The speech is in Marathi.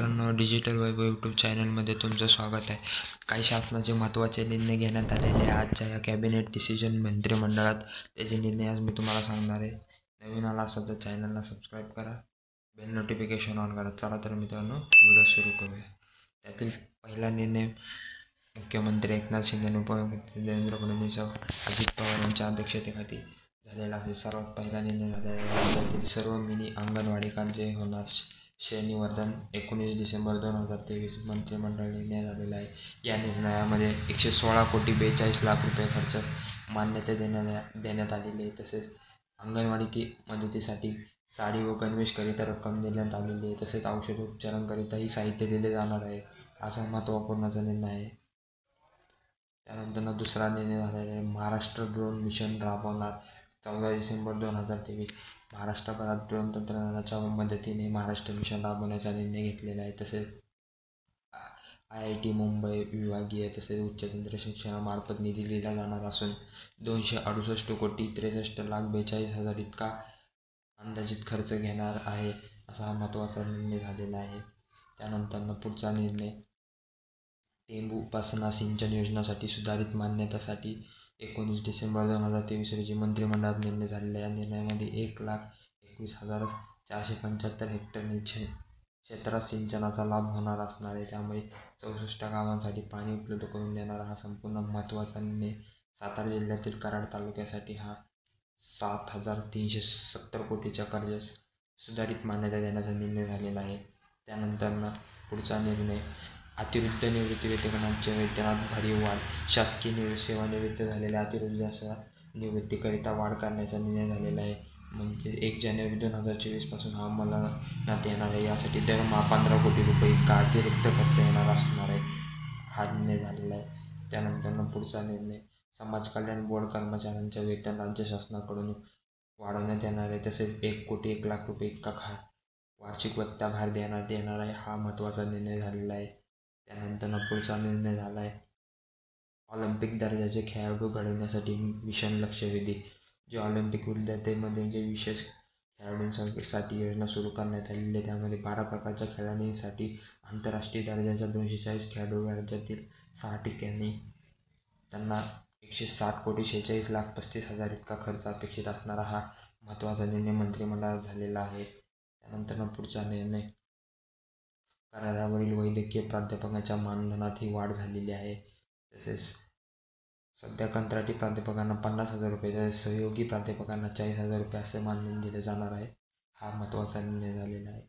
मित्रांनो, डिजिटल वैभव यूट्यूब चॅनलमध्ये तुमचं स्वागत आहे. काही शासनाचे महत्त्वाचे निर्णय घेण्यात आलेले आहे. आजच्या या कॅबिनेट डिसिजन मंत्रिमंडळात त्याचे निर्णय आज मी तुम्हाला सांगणार आहे. नवीन आला असाल तर चॅनलला सबस्क्राईब करा, बेल नोटिफिकेशन ऑन करा. चला तर मित्रांनो, व्हिडिओ सुरू करूया. त्यातील पहिला निर्णय मुख्यमंत्री एकनाथ शिंदे आणि उपमुख्यमंत्री देवेंद्र फडणवीस अजित पवार यांच्या अध्यक्षतेखाली झालेला आहे. सर्वात पहिला निर्णय झालेला आहे. राज्यातील सर्व मिनी अंगणवाडीकांचे होणार श्रेणीवर्धन. 19 डिसेंबर 2023 मंत्रिमंडळ निर्णय झालेला आहे. या निर्णयामध्ये 116 कोटी 42 लाख रुपये खर्चास मान्यता देण्यात आलेली आहे. तसेच अंगणवाडी मदतीसाठी साडी व गणवेशकरिता रक्कम देण्यात आलेली आहे. तसेच औषधोपचारांकरिताही साहित्य दिले जाणार आहे. असा महत्त्वपूर्णचा निर्णय आहे. त्यानंतर दुसरा निर्णय झालेला आहे. महाराष्ट्र ड्रोन मिशन राबवणार. 14 डिसेंबर 2023 महाराष्ट्रभरात ड्रोन तंत्रज्ञानाच्या मदतीने महाराष्ट्र मिशन राबवण्याचा निर्णय घेतलेला आहे. तसेच IIT मुंबई विभागीय तसेच उच्च तंत्र शिक्षणामार्फत निधी दिला जाणार असून 268 कोटी 63 लाख 42 हजार इतका अंदाजित खर्च घेणार आहे. असा हा महत्त्वाचा निर्णय झालेला आहे. त्यानंतर पुढचा निर्णय टेंभू उपासना सिंचन योजनासाठी सुधारित मान्यतासाठी 19 डिसेंबर 2023 रोजी मंत्रिमंडळात निर्णय झालेला आहे. या निर्णयामध्ये 1,21,475 हेक्टर क्षेत्रात सिंचनाचा लाभ होणार असणार आहे. त्यामुळे 64 गावांसाठी पाणी उपलब्ध करून देणारा हा संपूर्ण महत्त्वाचा निर्णय. सातारा जिल्ह्यातील कराड तालुक्यासाठी हा 7,370 कोटीच्या कर्जास सुधारित मान्यता देण्याचा निर्णय झालेला आहे. त्यानंतर पुढचा निर्णय अतिवृद्ध निवृत्तीवेतनाच्या वेतनात भरीव वाढ. शासकीय सेवानिवृत्त झालेल्या अतिवृद्धांच्या निवृत्तीकरिता वाढ करण्याचा निर्णय झालेला आहे. म्हणजे 1 जानेवारी 2024 पासून हा अंमलात येणार आहे. यासाठी दरमहा 15 कोटी रुपये इतका अतिरिक्त खर्च येणार असणार आहे. हा निर्णय झालेला आहे. त्यानंतर पुढचा निर्णय समाज कल्याण बोर्ड कर्मचाऱ्यांचे वेतन राज्य शासनाकडून वाढवण्यात येणार आहे. तसेच 1 कोटी 1 लाख रुपये इतका वार्षिक भत्ताभार देण्यात येणार आहे. हा महत्त्वाचा निर्णय झालेला आहे. त्यानंतर पुढचा निर्णय झाला आहे ऑलिम्पिक दर्जाचे खेळाडू घडवण्यासाठी मिशन लक्षवेधी. जे ऑलिम्पिक विद्यार्थ्यांमध्ये जे विशेष खेळाडूंसाठी योजना सुरू करण्यात आलेली आहे. त्यामध्ये 12 प्रकारच्या खेळाडूंसाठी आंतरराष्ट्रीय दर्जाच्या 240 खेळाडू राज्यातील 6 ठिकाणी त्यांना 160 कोटी 46 लाख 35 हजार इतका खर्च अपेक्षित असणारा हा महत्त्वाचा निर्णय मंत्रिमंडळात झालेला आहे. त्यानंतर पुढचा निर्णय करारावरील वैद्यकीय प्राध्यापकांच्या मानधनातही वाढ झालेली आहे. तसेच सध्या कंत्राटी प्राध्यापकांना 50,000 रुपये तर सहयोगी प्राध्यापकांना 40,000 रुपये असे मानधन दिले जाणार आहे. हा महत्त्वाचा निर्णय झालेला आहे.